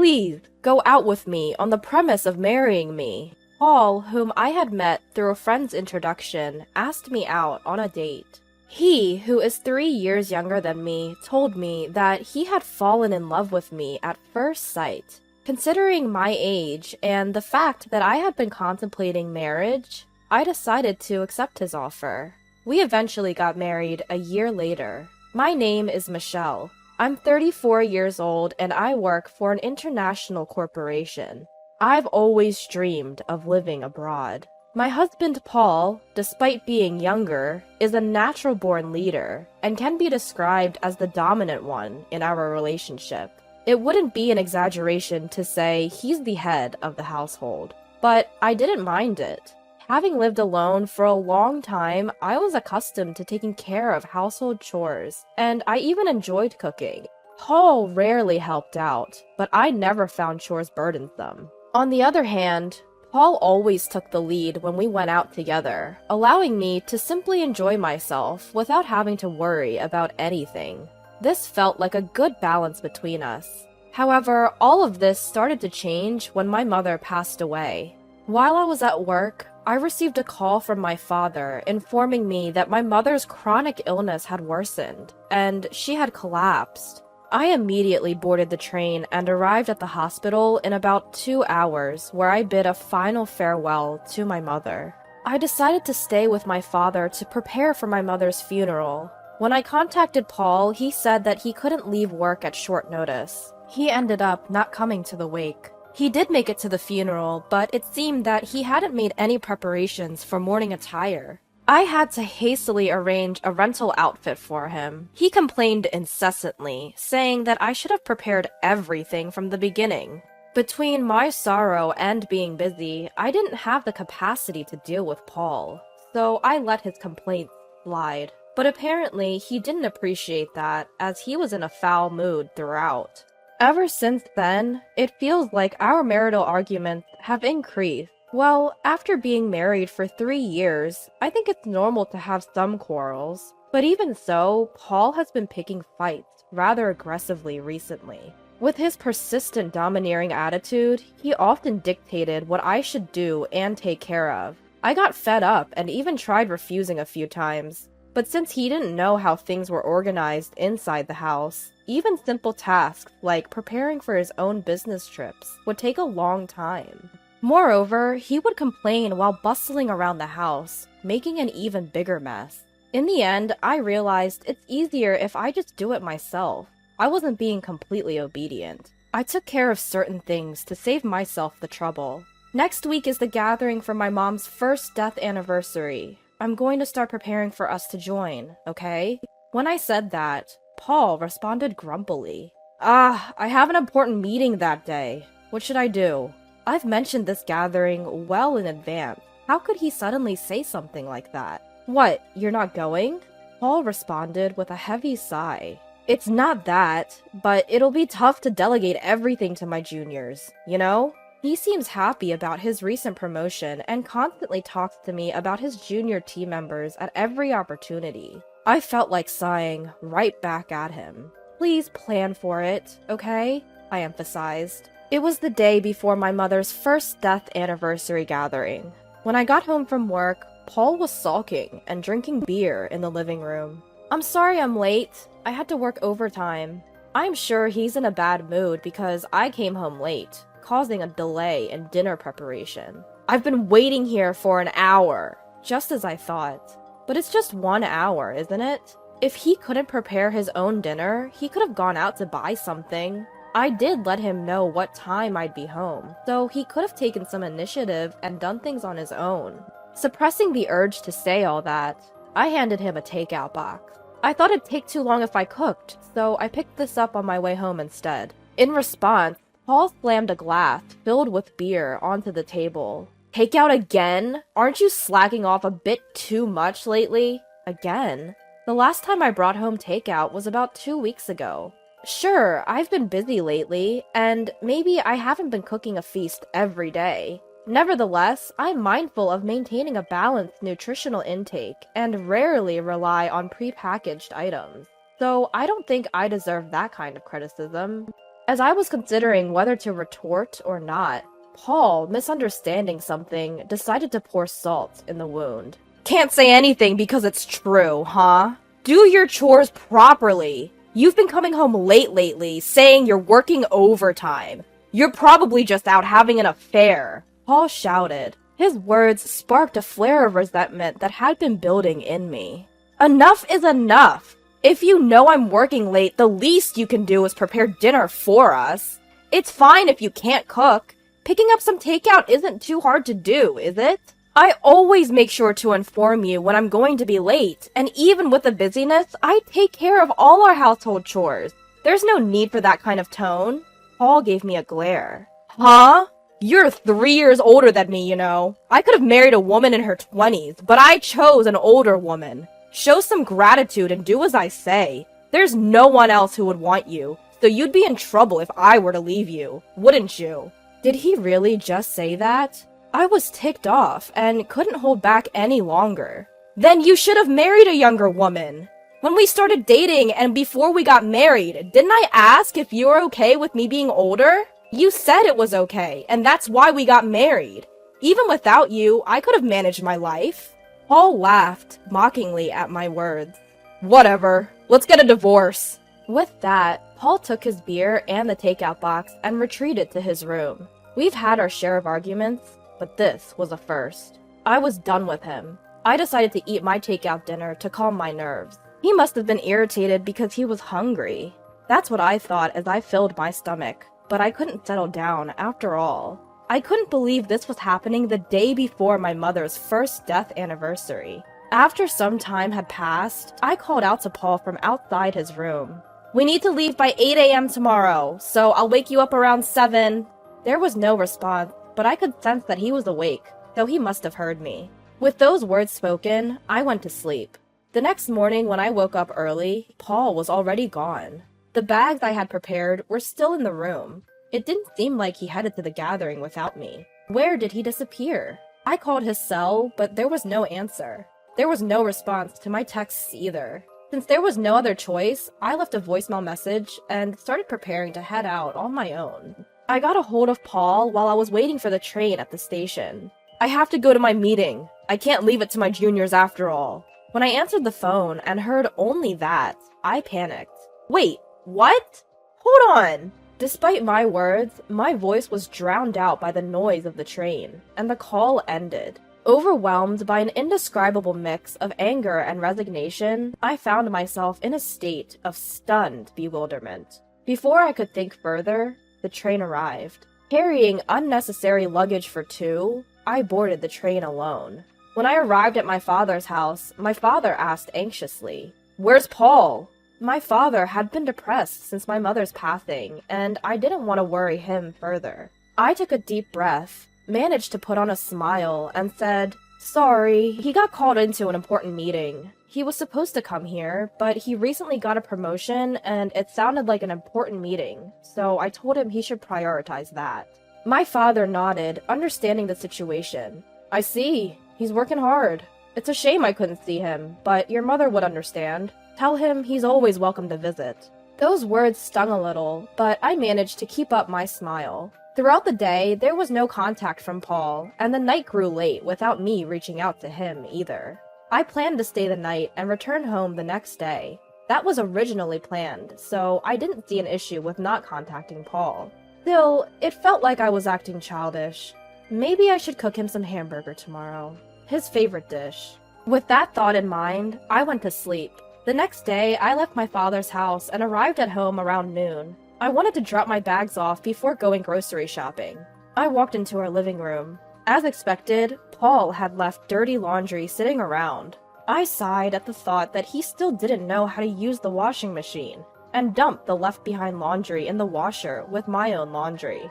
Please, go out with me on the premise of marrying me. Paul, whom I had met through a friend's introduction, asked me out on a date. He, who is 3 years younger than me, told me that he had fallen in love with me at first sight. Considering my age and the fact that I had been contemplating marriage, I decided to accept his offer. We eventually got married a year later. My name is Michelle. I'm 34 years old and I work for an international corporation. I've always dreamed of living abroad. My husband Paul, despite being younger, is a natural-born leader and can be described as the dominant one in our relationship. It wouldn't be an exaggeration to say he's the head of the household, but I didn't mind it. Having lived alone for a long time, I was accustomed to taking care of household chores, and I even enjoyed cooking. Paul rarely helped out, but I never found chores burdensome. On the other hand, Paul always took the lead when we went out together, allowing me to simply enjoy myself without having to worry about anything. This felt like a good balance between us. However, all of this started to change when my mother passed away. While I was at work, I received a call from my father informing me that my mother's chronic illness had worsened, and she had collapsed. I immediately boarded the train and arrived at the hospital in about 2 hours, where I bid a final farewell to my mother. I decided to stay with my father to prepare for my mother's funeral. When I contacted Paul, he said that he couldn't leave work at short notice. He ended up not coming to the wake. He did make it to the funeral, but it seemed that he hadn't made any preparations for mourning attire. I had to hastily arrange a rental outfit for him. He complained incessantly, saying that I should have prepared everything from the beginning. Between my sorrow and being busy, I didn't have the capacity to deal with Paul, so I let his complaints slide. But apparently, he didn't appreciate that, as he was in a foul mood throughout. Ever since then, it feels like our marital arguments have increased. Well, after being married for 3 years, I think it's normal to have some quarrels. But even so, Paul has been picking fights rather aggressively recently. With his persistent domineering attitude, he often dictated what I should do and take care of. I got fed up and even tried refusing a few times. But since he didn't know how things were organized inside the house, even simple tasks like preparing for his own business trips would take a long time. Moreover, he would complain while bustling around the house, making an even bigger mess. In the end, I realized it's easier if I just do it myself. I wasn't being completely obedient. I took care of certain things to save myself the trouble. Next week is the gathering for my mom's first death anniversary. I'm going to start preparing for us to join, okay? When I said that, Paul responded grumpily. I have an important meeting that day. What should I do? I've mentioned this gathering well in advance. How could he suddenly say something like that? What, you're not going? Paul responded with a heavy sigh. It's not that, but it'll be tough to delegate everything to my juniors, you know? He seems happy about his recent promotion and constantly talks to me about his junior team members at every opportunity. I felt like sighing right back at him. Please plan for it, okay? I emphasized. It was the day before my mother's first death anniversary gathering. When I got home from work, Paul was sulking and drinking beer in the living room. I'm sorry I'm late. I had to work overtime. I'm sure he's in a bad mood because I came home late, causing a delay in dinner preparation. I've been waiting here for an hour, just as I thought. But it's just 1 hour, isn't it? If he couldn't prepare his own dinner, he could have gone out to buy something. I did let him know what time I'd be home, so he could have taken some initiative and done things on his own. Suppressing the urge to say all that, I handed him a takeout box. I thought it'd take too long if I cooked, so I picked this up on my way home instead. In response, Paul slammed a glass filled with beer onto the table. Takeout again? Aren't you slacking off a bit too much lately? Again? The last time I brought home takeout was about 2 weeks ago. Sure, I've been busy lately, and maybe I haven't been cooking a feast every day. Nevertheless, I'm mindful of maintaining a balanced nutritional intake and rarely rely on prepackaged items. So I don't think I deserve that kind of criticism. As I was considering whether to retort or not, Paul, misunderstanding something, decided to pour salt in the wound. Can't say anything because it's true, huh? Do your chores properly. You've been coming home late lately, saying you're working overtime. You're probably just out having an affair, Paul shouted. His words sparked a flare of resentment that had been building in me. Enough is enough. If you know I'm working late, the least you can do is prepare dinner for us. It's fine if you can't cook. Picking up some takeout isn't too hard to do, is it? I always make sure to inform you when I'm going to be late, and even with the busyness, I take care of all our household chores. There's no need for that kind of tone. Paul gave me a glare. Huh? You're 3 years older than me, you know. I could have married a woman in her 20s, but I chose an older woman. Show some gratitude and do as I say. There's no one else who would want you, so you'd be in trouble if I were to leave you, wouldn't you? Did he really just say that? I was ticked off and couldn't hold back any longer. Then you should have married a younger woman. When we started dating and before we got married, didn't I ask if you were okay with me being older? You said it was okay, and that's why we got married. Even without you, I could have managed my life. Paul laughed mockingly at my words. Whatever, let's get a divorce. With that, Paul took his beer and the takeout box and retreated to his room. We've had our share of arguments, but this was a first. I was done with him. I decided to eat my takeout dinner to calm my nerves. He must have been irritated because he was hungry. That's what I thought as I filled my stomach, but I couldn't settle down after all. I couldn't believe this was happening the day before my mother's first death anniversary. After some time had passed, I called out to Paul from outside his room. We need to leave by 8 a.m. tomorrow, so I'll wake you up around 7. There was no response, but I could sense that he was awake, so he must have heard me. With those words spoken, I went to sleep. The next morning when I woke up early, Paul was already gone. The bags I had prepared were still in the room. It didn't seem like he headed to the gathering without me. Where did he disappear? I called his cell, but there was no answer. There was no response to my texts either. Since there was no other choice, I left a voicemail message and started preparing to head out on my own. I got a hold of Paul while I was waiting for the train at the station. I have to go to my meeting. I can't leave it to my juniors after all. When I answered the phone and heard only that, I panicked. Wait, what? Hold on! Despite my words, my voice was drowned out by the noise of the train, and the call ended. Overwhelmed by an indescribable mix of anger and resignation, I found myself in a state of stunned bewilderment. Before I could think further, the train arrived. Carrying unnecessary luggage for two, I boarded the train alone. When I arrived at my father's house, my father asked anxiously, "Where's Paul?" My father had been depressed since my mother's passing, and I didn't want to worry him further. I took a deep breath, managed to put on a smile, and said, "Sorry, he got called into an important meeting. He was supposed to come here, but he recently got a promotion and it sounded like an important meeting, so I told him he should prioritize that." My father nodded, understanding the situation. "I see. He's working hard. It's a shame I couldn't see him, but your mother would understand. Tell him he's always welcome to visit." Those words stung a little, but I managed to keep up my smile. Throughout the day, there was no contact from Paul, and the night grew late without me reaching out to him either. I planned to stay the night and return home the next day. That was originally planned, so I didn't see an issue with not contacting Paul. Still, it felt like I was acting childish. Maybe I should cook him some hamburger tomorrow. His favorite dish. With that thought in mind, I went to sleep. The next day, I left my father's house and arrived at home around noon. I wanted to drop my bags off before going grocery shopping. I walked into our living room. As expected, Paul had left dirty laundry sitting around. I sighed at the thought that he still didn't know how to use the washing machine, and dumped the left-behind laundry in the washer with my own laundry.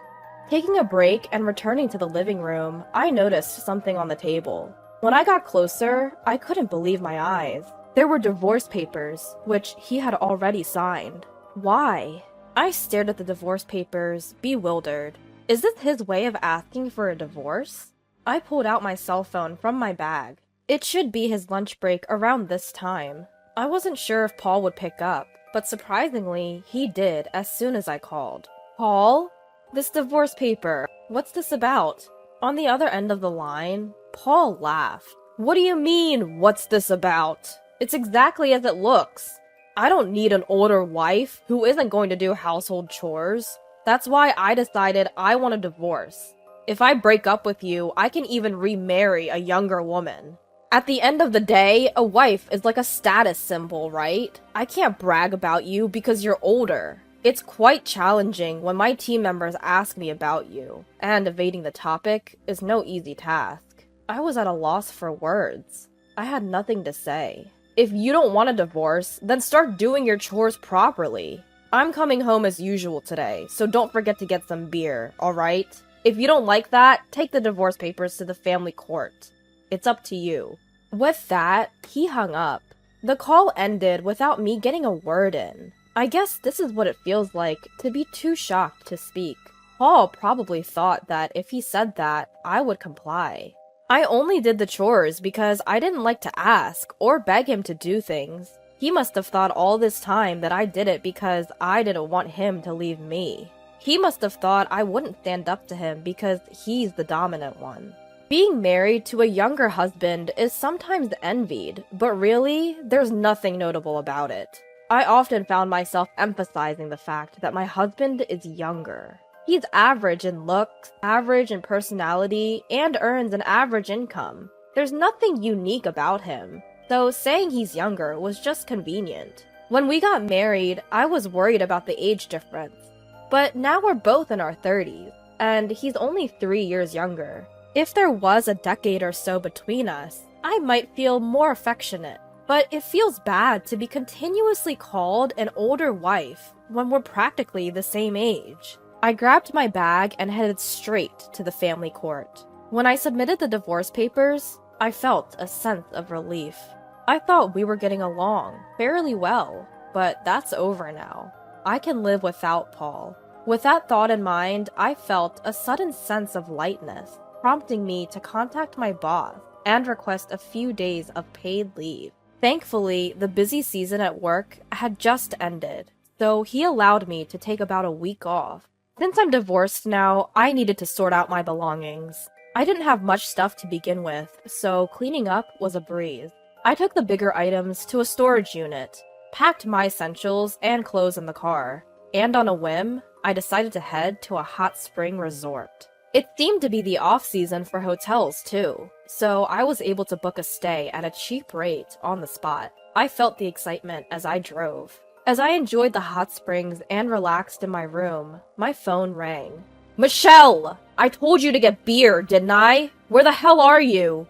Taking a break and returning to the living room, I noticed something on the table. When I got closer, I couldn't believe my eyes. There were divorce papers, which he had already signed. Why? I stared at the divorce papers, bewildered. Is this his way of asking for a divorce? I pulled out my cell phone from my bag. It should be his lunch break around this time. I wasn't sure if Paul would pick up, but surprisingly, he did as soon as I called. Paul? This divorce paper. What's this about? On the other end of the line, Paul laughed. What do you mean, what's this about? It's exactly as it looks. I don't need an older wife who isn't going to do household chores. That's why I decided I want a divorce. If I break up with you, I can even remarry a younger woman. At the end of the day, a wife is like a status symbol, right? I can't brag about you because you're older. It's quite challenging when my team members ask me about you, and evading the topic is no easy task. I was at a loss for words. I had nothing to say. If you don't want a divorce, then start doing your chores properly. I'm coming home as usual today, so don't forget to get some beer, alright? If you don't like that, take the divorce papers to the family court. It's up to you. With that, he hung up. The call ended without me getting a word in. I guess this is what it feels like to be too shocked to speak. Paul probably thought that if he said that, I would comply. I only did the chores because I didn't like to ask or beg him to do things. He must have thought all this time that I did it because I didn't want him to leave me. He must have thought I wouldn't stand up to him because he's the dominant one. Being married to a younger husband is sometimes envied, but really, there's nothing notable about it. I often found myself emphasizing the fact that my husband is younger. He's average in looks, average in personality, and earns an average income. There's nothing unique about him, so saying he's younger was just convenient. When we got married, I was worried about the age difference. But now we're both in our 30s, and he's only 3 years younger. If there was a decade or so between us, I might feel more affectionate. But it feels bad to be continuously called an older wife when we're practically the same age. I grabbed my bag and headed straight to the family court. When I submitted the divorce papers, I felt a sense of relief. I thought we were getting along fairly well, but that's over now. I can live without Paul. With that thought in mind, I felt a sudden sense of lightness, prompting me to contact my boss and request a few days of paid leave. Thankfully, the busy season at work had just ended, so he allowed me to take about a week off. Since I'm divorced now, I needed to sort out my belongings. I didn't have much stuff to begin with, so cleaning up was a breeze. I took the bigger items to a storage unit, packed my essentials and clothes in the car, and on a whim, I decided to head to a hot spring resort. It seemed to be the off-season for hotels, too, so I was able to book a stay at a cheap rate on the spot. I felt the excitement as I drove. As I enjoyed the hot springs and relaxed in my room, my phone rang. Michelle! I told you to get beer, didn't I? Where the hell are you?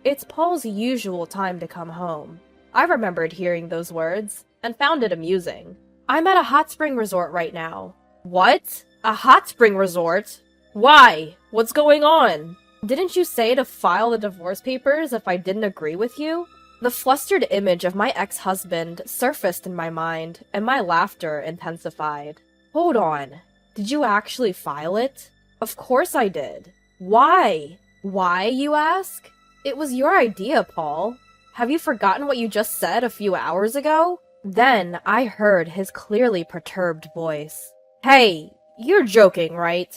It's Paul's usual time to come home. I remembered hearing those words, and found it amusing. I'm at a hot spring resort right now. What? A hot spring resort? Why? What's going on? Didn't you say to file the divorce papers if I didn't agree with you? The flustered image of my ex-husband surfaced in my mind, and my laughter intensified. Hold on. Did you actually file it? Of course I did. Why? Why, you ask? It was your idea, Paul. Have you forgotten what you just said a few hours ago? Then I heard his clearly perturbed voice. Hey, you're joking, right?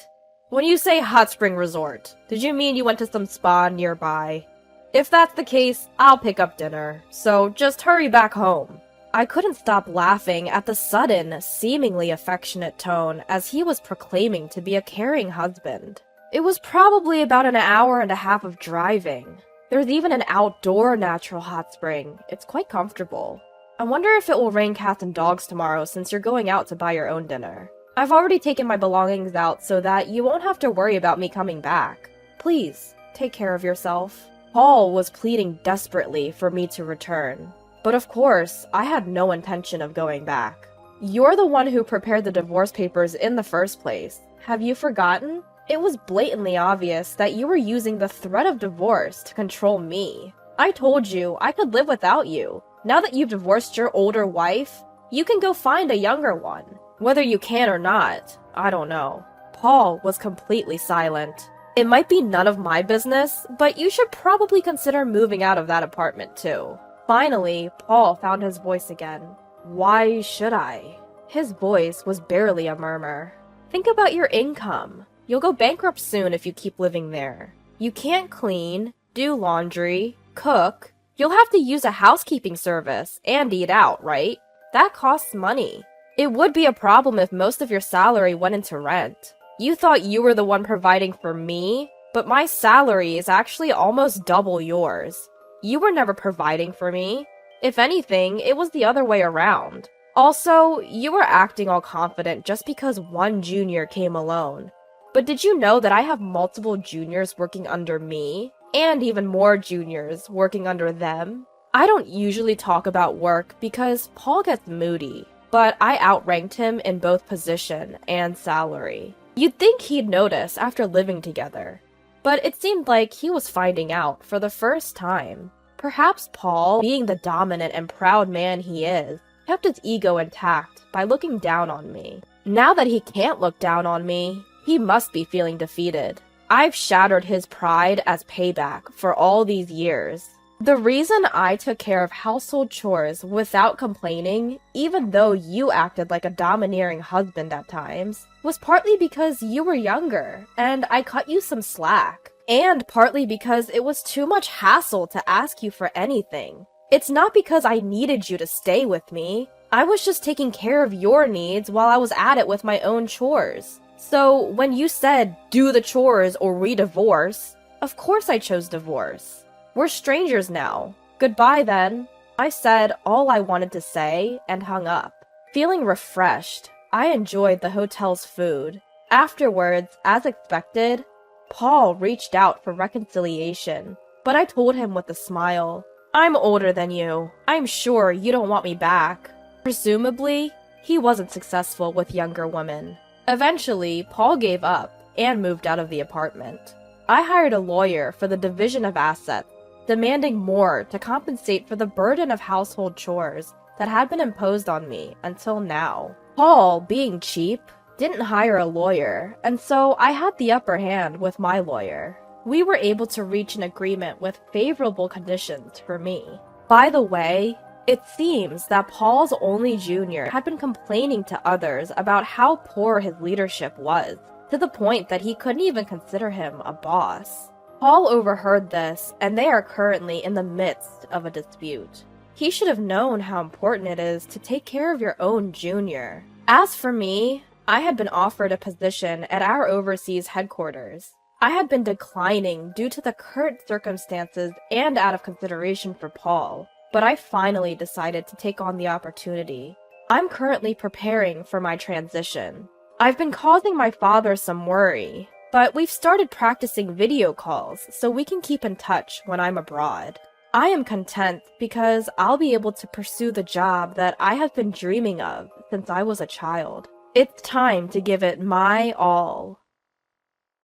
When you say hot spring resort, did you mean you went to some spa nearby? If that's the case, I'll pick up dinner, so just hurry back home. I couldn't stop laughing at the sudden, seemingly affectionate tone as he was proclaiming to be a caring husband. It was probably about an hour and a half of driving. There's even an outdoor natural hot spring. It's quite comfortable. I wonder if it will rain cats and dogs tomorrow since you're going out to buy your own dinner. I've already taken my belongings out so that you won't have to worry about me coming back. Please, take care of yourself. Paul was pleading desperately for me to return. But of course, I had no intention of going back. You're the one who prepared the divorce papers in the first place. Have you forgotten? It was blatantly obvious that you were using the threat of divorce to control me. I told you I could live without you. Now that you've divorced your older wife, you can go find a younger one. Whether you can or not, I don't know. Paul was completely silent. It might be none of my business, but you should probably consider moving out of that apartment too. Finally, Paul found his voice again. Why should I? His voice was barely a murmur. Think about your income. You'll go bankrupt soon if you keep living there. You can't clean, do laundry, cook. You'll have to use a housekeeping service and eat out, right? That costs money. It would be a problem if most of your salary went into rent. You thought you were the one providing for me, but my salary is actually almost double yours. You were never providing for me. If anything, it was the other way around. Also, you were acting all confident just because one junior came alone. But did you know that I have multiple juniors working under me, and even more juniors working under them? I don't usually talk about work because Paul gets moody, but I outranked him in both position and salary. You'd think he'd notice after living together, but it seemed like he was finding out for the first time. Perhaps Paul, being the dominant and proud man he is, kept his ego intact by looking down on me. Now that he can't look down on me, he must be feeling defeated. I've shattered his pride as payback for all these years. The reason I took care of household chores without complaining, even though you acted like a domineering husband at times, was partly because you were younger, and I cut you some slack. And partly because it was too much hassle to ask you for anything. It's not because I needed you to stay with me. I was just taking care of your needs while I was at it with my own chores. So when you said, do the chores or we divorce, of course I chose divorce. We're strangers now. Goodbye then. I said all I wanted to say and hung up. Feeling refreshed, I enjoyed the hotel's food. Afterwards, as expected, Paul reached out for reconciliation, but I told him with a smile, I'm older than you. I'm sure you don't want me back. Presumably, he wasn't successful with younger women. Eventually, Paul gave up and moved out of the apartment. I hired a lawyer for the division of assets, demanding more to compensate for the burden of household chores that had been imposed on me until now. Paul, being cheap, didn't hire a lawyer, and so I had the upper hand with my lawyer. We were able to reach an agreement with favorable conditions for me. By the way, it seems that Paul's only junior had been complaining to others about how poor his leadership was, to the point that he couldn't even consider him a boss. Paul overheard this, and they are currently in the midst of a dispute. He should have known how important it is to take care of your own junior. As for me, I had been offered a position at our overseas headquarters. I had been declining due to the current circumstances and out of consideration for Paul, but I finally decided to take on the opportunity. I'm currently preparing for my transition. I've been causing my father some worry, but we've started practicing video calls so we can keep in touch when I'm abroad. I am content because I'll be able to pursue the job that I have been dreaming of since I was a child. It's time to give it my all.